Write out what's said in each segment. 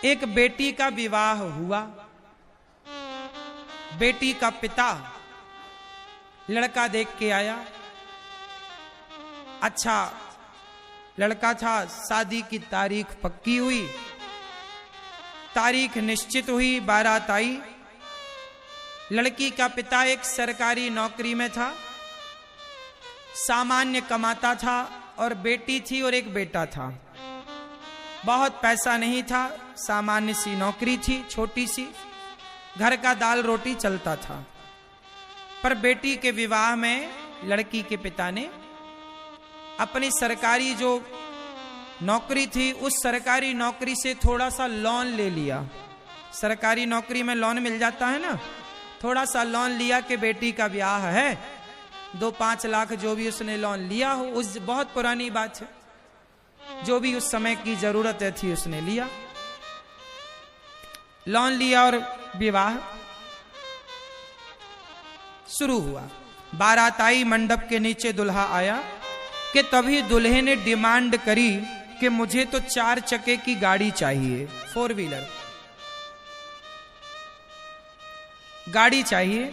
एक बेटी का विवाह हुआ। बेटी का पिता लड़का देख के आया, अच्छा लड़का था। शादी की तारीख पक्की हुई, तारीख निश्चित हुई, बारात आई। लड़की का पिता एक सरकारी नौकरी में था, सामान्य कमाता था, और बेटी थी और एक बेटा था। बहुत पैसा नहीं था, सामान्य सी नौकरी थी, छोटी सी, घर का दाल रोटी चलता था। पर बेटी के विवाह में लड़की के पिता ने अपनी सरकारी जो नौकरी थी, उस सरकारी नौकरी से थोड़ा सा लोन ले लिया। सरकारी नौकरी में लोन मिल जाता है ना, थोड़ा सा लोन लिया कि बेटी का ब्याह है, 2-5 लाख जो भी उसने लोन लिया हो, उस बहुत पुरानी बात है, जो भी उस समय की जरूरत थी उसने लिया, लोन लिया और विवाह शुरू हुआ। बारात आई, मंडप के नीचे दुल्हा आया कि तभी दुल्हे ने डिमांड करी कि मुझे तो 4 चक्के की गाड़ी चाहिए, 4 व्हीलर गाड़ी चाहिए।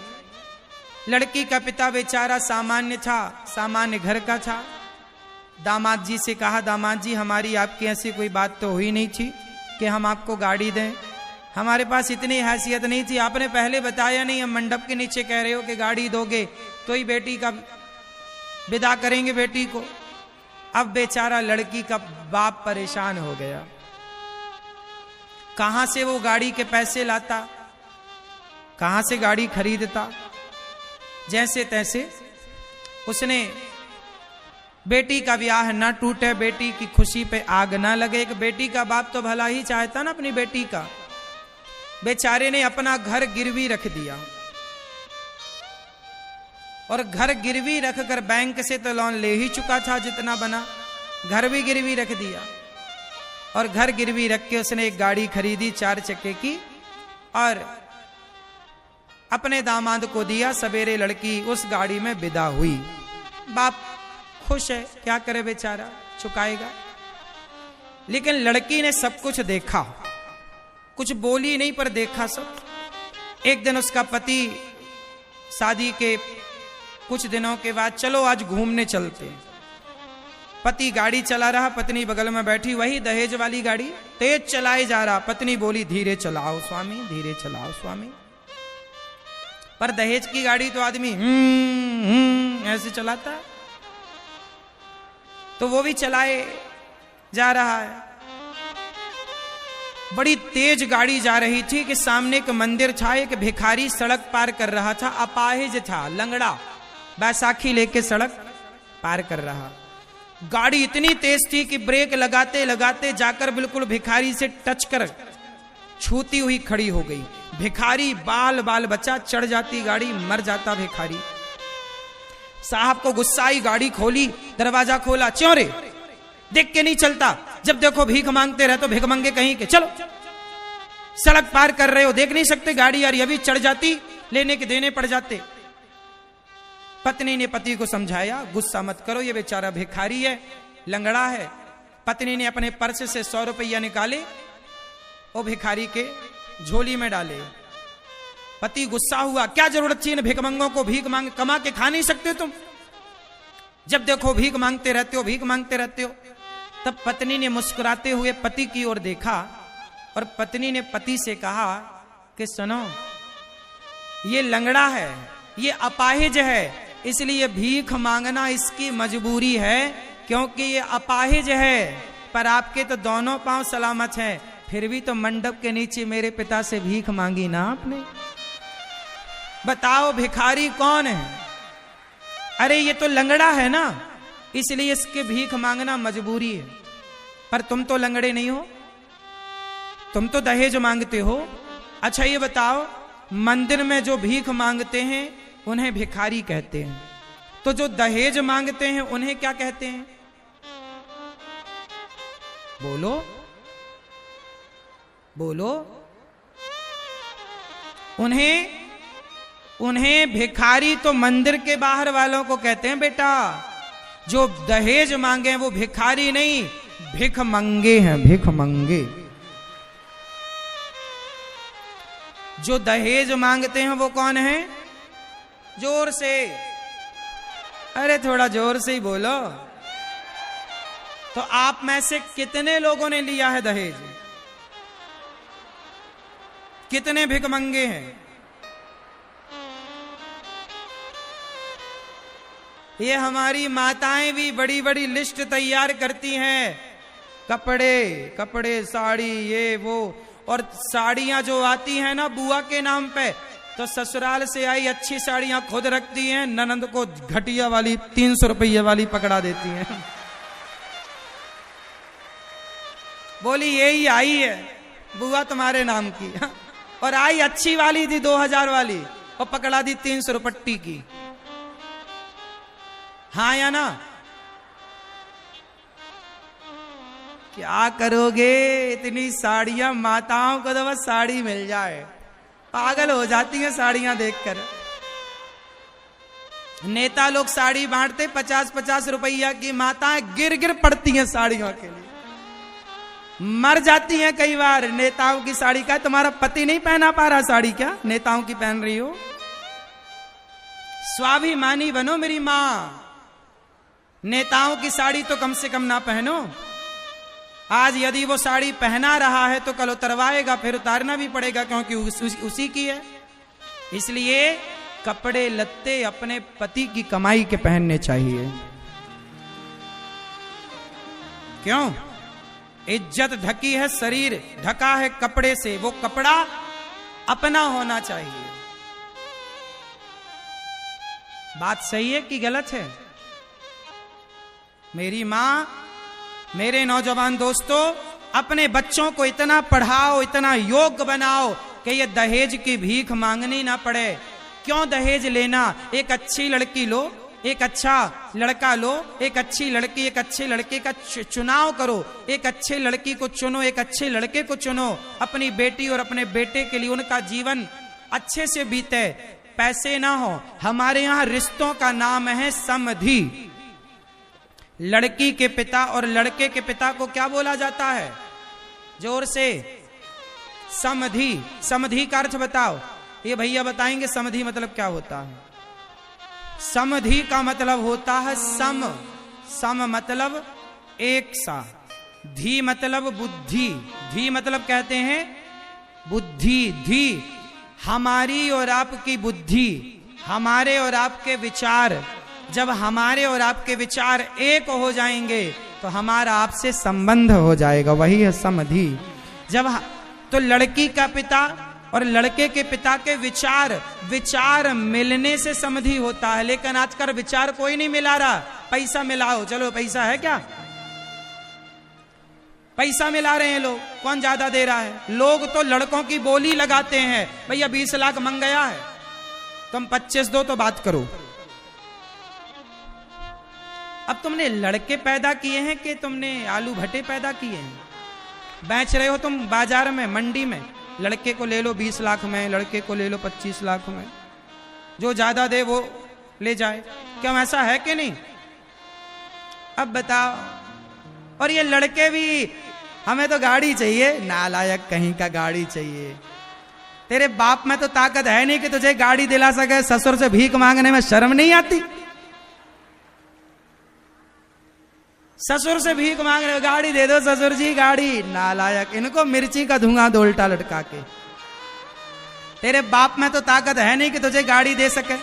लड़की का पिता बेचारा सामान्य था, सामान्य घर का था। दामाद जी से कहा, दामाद जी हमारी आपकी ऐसी कोई बात तो हुई नहीं थी कि हम आपको गाड़ी दें, हमारे पास इतनी हैसियत नहीं थी, आपने पहले बताया नहीं, हम मंडप के नीचे कह रहे हो कि गाड़ी दोगे तो ही बेटी का विदा करेंगे बेटी को। अब बेचारा लड़की का बाप परेशान हो गया, कहां से वो गाड़ी के पैसे लाता, कहां से गाड़ी खरीदता। जैसे तैसे उसने बेटी का ब्याह न टूटे, बेटी की खुशी पे आग ना लगे। एक बेटी का बाप तो भला ही चाहता ना अपनी बेटी का। बेचारे ने अपना घर गिरवी रख दिया, और घर गिरवी रखकर बैंक से तो लोन ले ही चुका था जितना बना, घर भी गिरवी रख दिया। और घर गिरवी रख के उसने एक गाड़ी खरीदी 4 चक्के की, और अपने दामाद को दिया। सवेरे लड़की उस गाड़ी में विदा हुई। बाप खुश है, क्या करे बेचारा, चुकाएगा। लेकिन लड़की ने सब कुछ देखा, कुछ बोली नहीं पर देखा सब। एक दिन उसका पति शादी के कुछ दिनों के बाद, चलो आज घूमने चलते। पति गाड़ी चला रहा, पत्नी बगल में बैठी, वही दहेज वाली गाड़ी, तेज चलाए जा रहा। पत्नी बोली, धीरे चलाओ स्वामी, धीरे चलाओ स्वामी। पर दहेज की गाड़ी तो आदमी ऐसे चलाता है, तो वो भी चलाए जा रहा है। बड़ी तेज गाड़ी जा रही थी कि सामने एक मंदिर था, एक भिखारी सड़क पार कर रहा था, अपाहिज था, लंगड़ा, बैसाखी लेके सड़क पार कर रहा। गाड़ी इतनी तेज थी कि ब्रेक लगाते लगाते जाकर बिल्कुल भिखारी से टच कर छूती हुई खड़ी हो गई। भिखारी बाल बाल बचा, चढ़ जाती गाड़ी, मर जाता भिखारी। साहब को गुस्सा आई, गाड़ी खोली, दरवाजा खोला, क्यों रे देख के नहीं चलता, जब देखो भीख मांगते रहे तो भीख मांगे कहीं के, चलो सड़क पार कर रहे हो, देख नहीं सकते गाड़ी यार, अभी चढ़ जाती, लेने के देने पड़ जाते। पत्नी ने पति को समझाया, गुस्सा मत करो, ये बेचारा भिखारी है, लंगड़ा है। पत्नी ने अपने पर्स से 100 रुपया निकाले, वो भिखारी के झोली में डाले। पति गुस्सा हुआ, क्या जरूरत थी इन भिखमंगों को, भीख मांग कमा के खा नहीं सकते तुम, जब देखो भीख मांगते रहते हो, भीख मांगते रहते हो। तब पत्नी ने मुस्कुराते हुए पति की ओर देखा, और पत्नी ने पति से कहा कि सुनो, ये लंगड़ा है, ये अपाहिज है, इसलिए भीख मांगना इसकी मजबूरी है, क्योंकि ये अपाहिज है। पर आपके तो दोनों पांव सलामत हैं, फिर भी तो मंडप के नीचे मेरे पिता से भीख मांगी ना आपने। बताओ भिखारी कौन है? अरे ये तो लंगड़ा है ना, इसलिए इसके भीख मांगना मजबूरी है। पर तुम तो लंगड़े नहीं हो, तुम तो दहेज मांगते हो। अच्छा ये बताओ, मंदिर में जो भीख मांगते हैं उन्हें भिखारी कहते हैं, तो जो दहेज मांगते हैं उन्हें क्या कहते हैं? बोलो बोलो। उन्हें भिखारी तो मंदिर के बाहर वालों को कहते हैं बेटा, जो दहेज मांगे वो भिखारी नहीं, भिख मंगे हैं, भिख मंगे। जो दहेज मांगते हैं वो कौन है? जोर से, अरे थोड़ा जोर से ही बोलो। तो आप में से कितने लोगों ने लिया है दहेज? कितने भिखमंगे हैं? ये हमारी माताएं भी बड़ी बड़ी लिस्ट तैयार करती हैं, कपड़े कपड़े साड़ी ये वो। और साड़ियां जो आती हैं ना बुआ के नाम पे, तो ससुराल से आई अच्छी साड़ियां खुद रखती हैं, ननंद को घटिया वाली 300 रुपये वाली पकड़ा देती हैं। बोली यही आई है बुआ तुम्हारे नाम की, और आई अच्छी वाली थी 2000 वाली, और पकड़ा दी 300 रुपट्टी की। हाँ या ना? क्या करोगे? इतनी साड़ियां, माताओं को तो बस साड़ी मिल जाए, पागल हो जाती हैं साड़ियां देखकर। नेता लोग साड़ी बांटते 50-50 रुपया की, माताएं गिर गिर पड़ती हैं साड़ियों के लिए, मर जाती हैं कई बार नेताओं की साड़ी का। तुम्हारा पति नहीं पहना पा रहा साड़ी, क्या नेताओं की पहन रही हो? स्वाभिमानी बनो मेरी मां, नेताओं की साड़ी तो कम से कम ना पहनो। आज यदि वो साड़ी पहना रहा है तो कल उतरवाएगा, फिर उतारना भी पड़ेगा, क्योंकि उसी की है। इसलिए कपड़े लत्ते अपने पति की कमाई के पहनने चाहिए। क्यों? इज्जत ढकी है, शरीर ढका है कपड़े से, वो कपड़ा अपना होना चाहिए। बात सही है कि गलत है? मेरी मां, मेरे नौजवान दोस्तों, अपने बच्चों को इतना पढ़ाओ, इतना योग्य बनाओ कि ये दहेज की भीख मांगनी ना पड़े। क्यों दहेज लेना? एक अच्छी लड़की लो, एक अच्छा लड़का लो, एक अच्छी लड़की, एक अच्छे लड़के का चुनाव करो, एक अच्छे लड़की को चुनो, एक अच्छे लड़के को चुनो, अपनी बेटी और अपने बेटे के लिए उनका जीवन अच्छे से बीते, पैसे ना हो। हमारे यहां रिश्तों का नाम है समधि। लड़की के पिता और लड़के के पिता को क्या बोला जाता है? जोर से, समधि। समधि का अर्थ बताओ, ये भैया बताएंगे समधि मतलब क्या होता है। समधि का मतलब होता है सम। सम मतलब एक सा, धी मतलब बुद्धि, धी मतलब कहते हैं बुद्धि, धी हमारी और आपकी बुद्धि, हमारे और आपके विचार। जब हमारे और आपके विचार एक हो जाएंगे तो हमारा आपसे संबंध हो जाएगा, वही है समधि। जब तो लड़की का पिता और लड़के के पिता के विचार मिलने से समधि होता है। लेकिन आजकल विचार कोई नहीं मिला रहा, पैसा मिलाओ, चलो पैसा है क्या, पैसा मिला रहे हैं लोग, कौन ज्यादा दे रहा है। लोग तो लड़कों की बोली लगाते हैं, भैया 20 लाख मंग गया है, तुम 25 दो तो बात करो। अब तुमने लड़के पैदा किए हैं कि तुमने आलू भट्टे पैदा किए हैं? बेच रहे हो तुम बाजार में, मंडी में, लड़के को ले लो 20 लाख में, लड़के को ले लो 25 लाख में, जो ज्यादा दे वो ले जाए। क्यों, ऐसा है कि नहीं? अब बताओ। और ये लड़के भी, हमें तो गाड़ी चाहिए, नालायक कहीं का गाड़ी चाहिए। तेरे बाप में तो ताकत है नहीं कि तुझे गाड़ी दिला सके, ससुर से भीख मांगने में शर्म नहीं आती? ससुर से भीख मांग रहे हो, गाड़ी दे दो ससुर जी, गाड़ी। नालायक, इनको मिर्ची का धुआं दो उल्टा लटका के। तेरे बाप में तो ताकत है नहीं कि तुझे गाड़ी दे सके,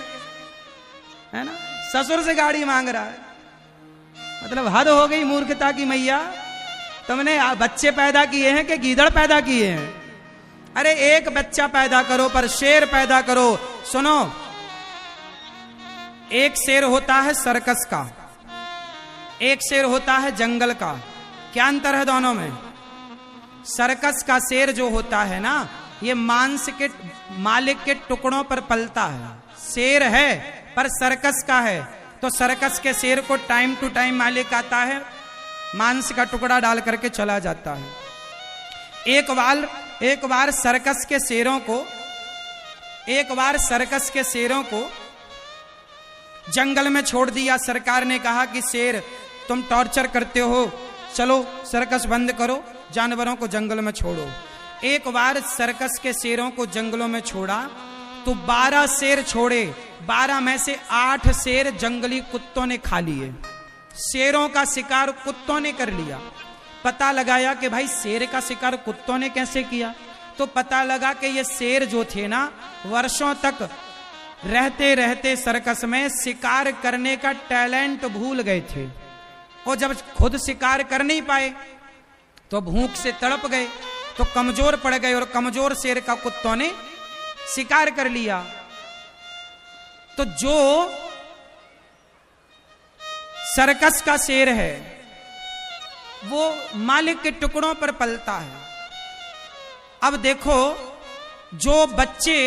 है ना? ससुर से गाड़ी मांग रहा है, मतलब हद हो गई मूर्खता की मैया। तुमने बच्चे पैदा किए हैं कि गीदड़ पैदा किए हैं? अरे एक बच्चा पैदा करो पर शेर पैदा करो। सुनो, एक शेर होता है सर्कस का, एक शेर होता है जंगल का। क्या अंतर है दोनों में? सर्कस का शेर जो होता है ना, ये मांस के मालिक के टुकड़ों पर पलता है, शेर है पर सर्कस का है। तो सर्कस के शेर को टाइम टू टाइम मालिक आता है, मांस का टुकड़ा डाल करके चला जाता है। एक बार सर्कस के शेरों को जंगल में छोड़ दिया। सरकार ने कहा कि शेर तुम टॉर्चर करते हो, चलो सर्कस बंद करो, जानवरों को जंगल में छोड़ो। एक बार सर्कस के शेरों को जंगलों में छोड़ा तो 12 शेर छोड़े, 12 में से 8 शेर जंगली कुत्तों ने खा लिए। शेरों का शिकार कुत्तों ने कर लिया। पता लगाया कि भाई शेर का शिकार कुत्तों ने कैसे किया, तो पता लगा कि ये शेर जो थे ना, वर्षों तक रहते रहते सर्कस में शिकार करने का टैलेंट भूल गए थे, और जब खुद शिकार कर नहीं पाए तो भूख से तड़प गए, तो कमजोर पड़ गए, और कमजोर शेर का कुत्तों ने शिकार कर लिया। तो जो सर्कस का शेर है वो मालिक के टुकड़ों पर पलता है। अब देखो, जो बच्चे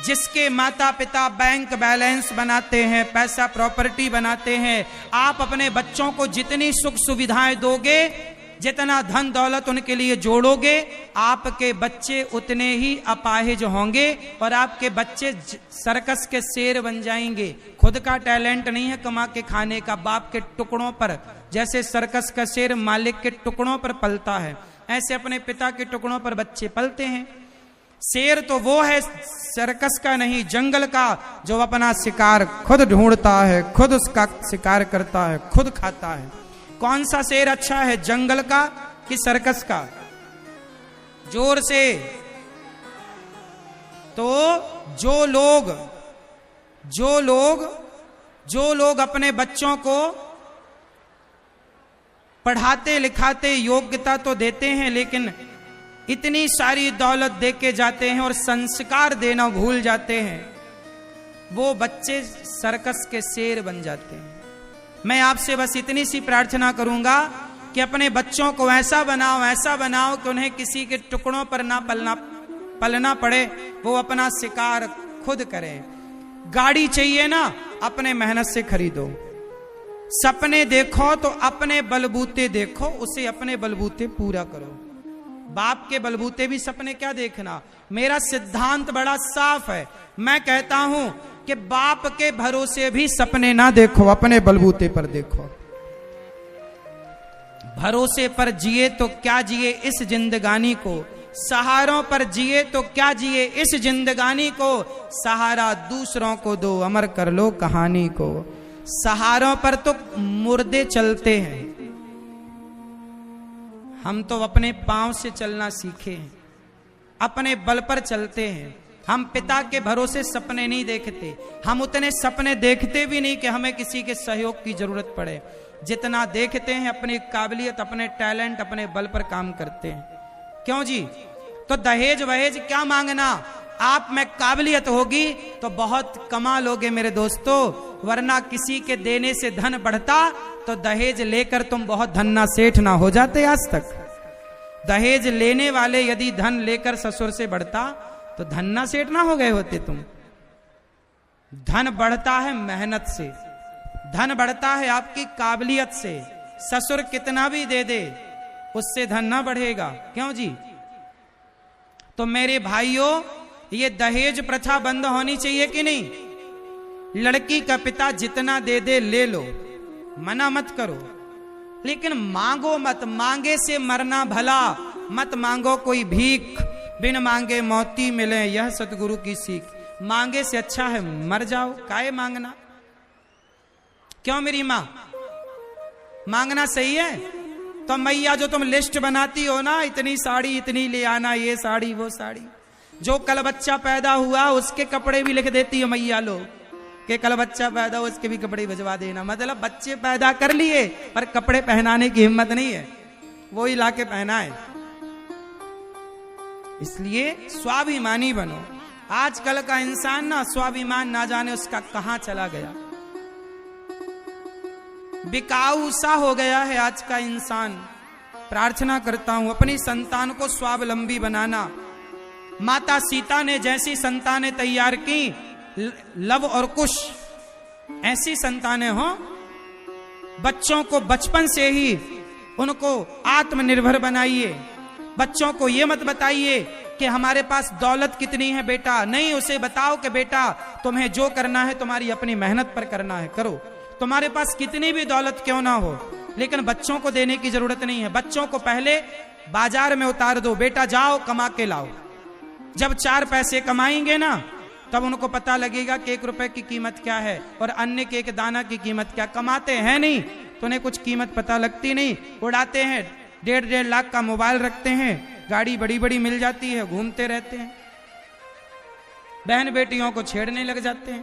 जिसके माता पिता बैंक बैलेंस बनाते हैं, पैसा प्रॉपर्टी बनाते हैं, आप अपने बच्चों को जितनी सुख सुविधाएं दोगे, जितना धन दौलत उनके लिए जोड़ोगे, आपके बच्चे उतने ही अपाहिज होंगे और आपके बच्चे सर्कस के शेर बन जाएंगे। खुद का टैलेंट नहीं है कमा के खाने का, बाप के टुकड़ों पर, जैसे सर्कस का शेर मालिक के टुकड़ों पर पलता है, ऐसे अपने पिता के टुकड़ों पर बच्चे पलते हैं। शेर तो वो है सर्कस का नहीं, जंगल का, जो अपना शिकार खुद ढूंढता है, खुद उसका शिकार करता है, खुद खाता है। कौन सा शेर अच्छा है, जंगल का कि सर्कस का? जोर से। तो जो लोग अपने बच्चों को पढ़ाते लिखाते योग्यता तो देते हैं, लेकिन इतनी सारी दौलत दे के जाते हैं और संस्कार देना भूल जाते हैं, वो बच्चे सर्कस के शेर बन जाते हैं। मैं आपसे बस इतनी सी प्रार्थना करूंगा कि अपने बच्चों को ऐसा बनाओ कि उन्हें किसी के टुकड़ों पर ना पलना पड़े, वो अपना शिकार खुद करें। गाड़ी चाहिए ना, अपने मेहनत से खरीदो। सपने देखो तो अपने बलबूते देखो, उसे अपने बलबूते पूरा करो। बाप के बलबूते भी सपने क्या देखना। मेरा सिद्धांत बड़ा साफ है, मैं कहता हूं कि बाप के भरोसे भी सपने ना देखो, अपने बलबूते पर देखो। भरोसे पर जिए तो क्या जिए इस जिंदगानी को, सहारों पर जिए तो क्या जिए इस जिंदगानी को, सहारा दूसरों को दो, अमर कर लो कहानी को। सहारों पर तो मुर्दे चलते हैं, हम तो अपने पांव से चलना सीखे हैं, अपने बल पर चलते हैं। हम पिता के भरोसे सपने नहीं देखते, हम उतने सपने देखते भी नहीं कि हमें किसी के सहयोग की जरूरत पड़े। जितना देखते हैं अपनी काबिलियत, अपने टैलेंट, अपने बल पर काम करते हैं। क्यों जी? तो दहेज वहेज क्या मांगना, आप में काबिलियत होगी तो बहुत कमा लोगे मेरे दोस्तों, वरना किसी के देने से धन बढ़ता तो दहेज लेकर तुम बहुत धन्ना सेठ ना हो जाते। आज तक दहेज लेने वाले यदि धन लेकर ससुर से बढ़ता तो धन्ना सेठ ना हो गए होते तुम। धन बढ़ता है मेहनत से, धन बढ़ता है आपकी काबिलियत से। ससुर कितना भी दे दे उससे धन ना बढ़ेगा। क्यों जी? तो मेरे भाइयों, ये दहेज प्रथा बंद होनी चाहिए कि नहीं? लड़की का पिता जितना दे दे ले लो, मना मत करो, लेकिन मांगो मत। मांगे से मरना भला, मत मांगो कोई भीख, बिन मांगे मौती मिले, यह सतगुरु की सीख। मांगे से अच्छा है मर जाओ, काहे मांगना? क्यों मेरी मां? मांगना सही है? तो मैया जो तुम लिस्ट बनाती हो ना, इतनी साड़ी इतनी ले आना, ये साड़ी वो साड़ी, जो कल बच्चा पैदा हुआ उसके कपड़े भी लिख देती है मैया लोग कि कल बच्चा पैदा हो उसके भी कपड़े भिजवा देना। मतलब बच्चे पैदा कर लिए पर कपड़े पहनाने की हिम्मत नहीं है, वो ही लाके पहनाए। इसलिए स्वाभिमानी बनो। आजकल का इंसान ना स्वाभिमान ना जाने उसका कहां चला गया, बिकाऊ सा हो गया है आज का इंसान। प्रार्थना करता हूं अपनी संतान को स्वावलंबी बनाना। माता सीता ने जैसी संतानें तैयार की, लव और कुश, ऐसी संतानें हो। बच्चों को बचपन से ही उनको आत्मनिर्भर बनाइए। बच्चों को ये मत बताइए कि हमारे पास दौलत कितनी है बेटा, नहीं, उसे बताओ कि बेटा तुम्हें जो करना है तुम्हारी अपनी मेहनत पर करना है, करो। तुम्हारे पास कितनी भी दौलत क्यों ना हो, लेकिन बच्चों को देने की जरूरत नहीं है। बच्चों को पहले बाजार में उतार दो, बेटा जाओ कमा के लाओ। जब 4 पैसे कमाएंगे ना, तब उनको पता लगेगा कि 1 रुपए की कीमत क्या है और अन्य के 1 दाना की कीमत क्या। कमाते हैं नहीं तो उन्हें कुछ कीमत पता लगती नहीं, उड़ाते हैं, 1.5 लाख का मोबाइल रखते हैं, गाड़ी बड़ी बड़ी मिल जाती है, घूमते रहते हैं, बहन बेटियों को छेड़ने लग जाते हैं।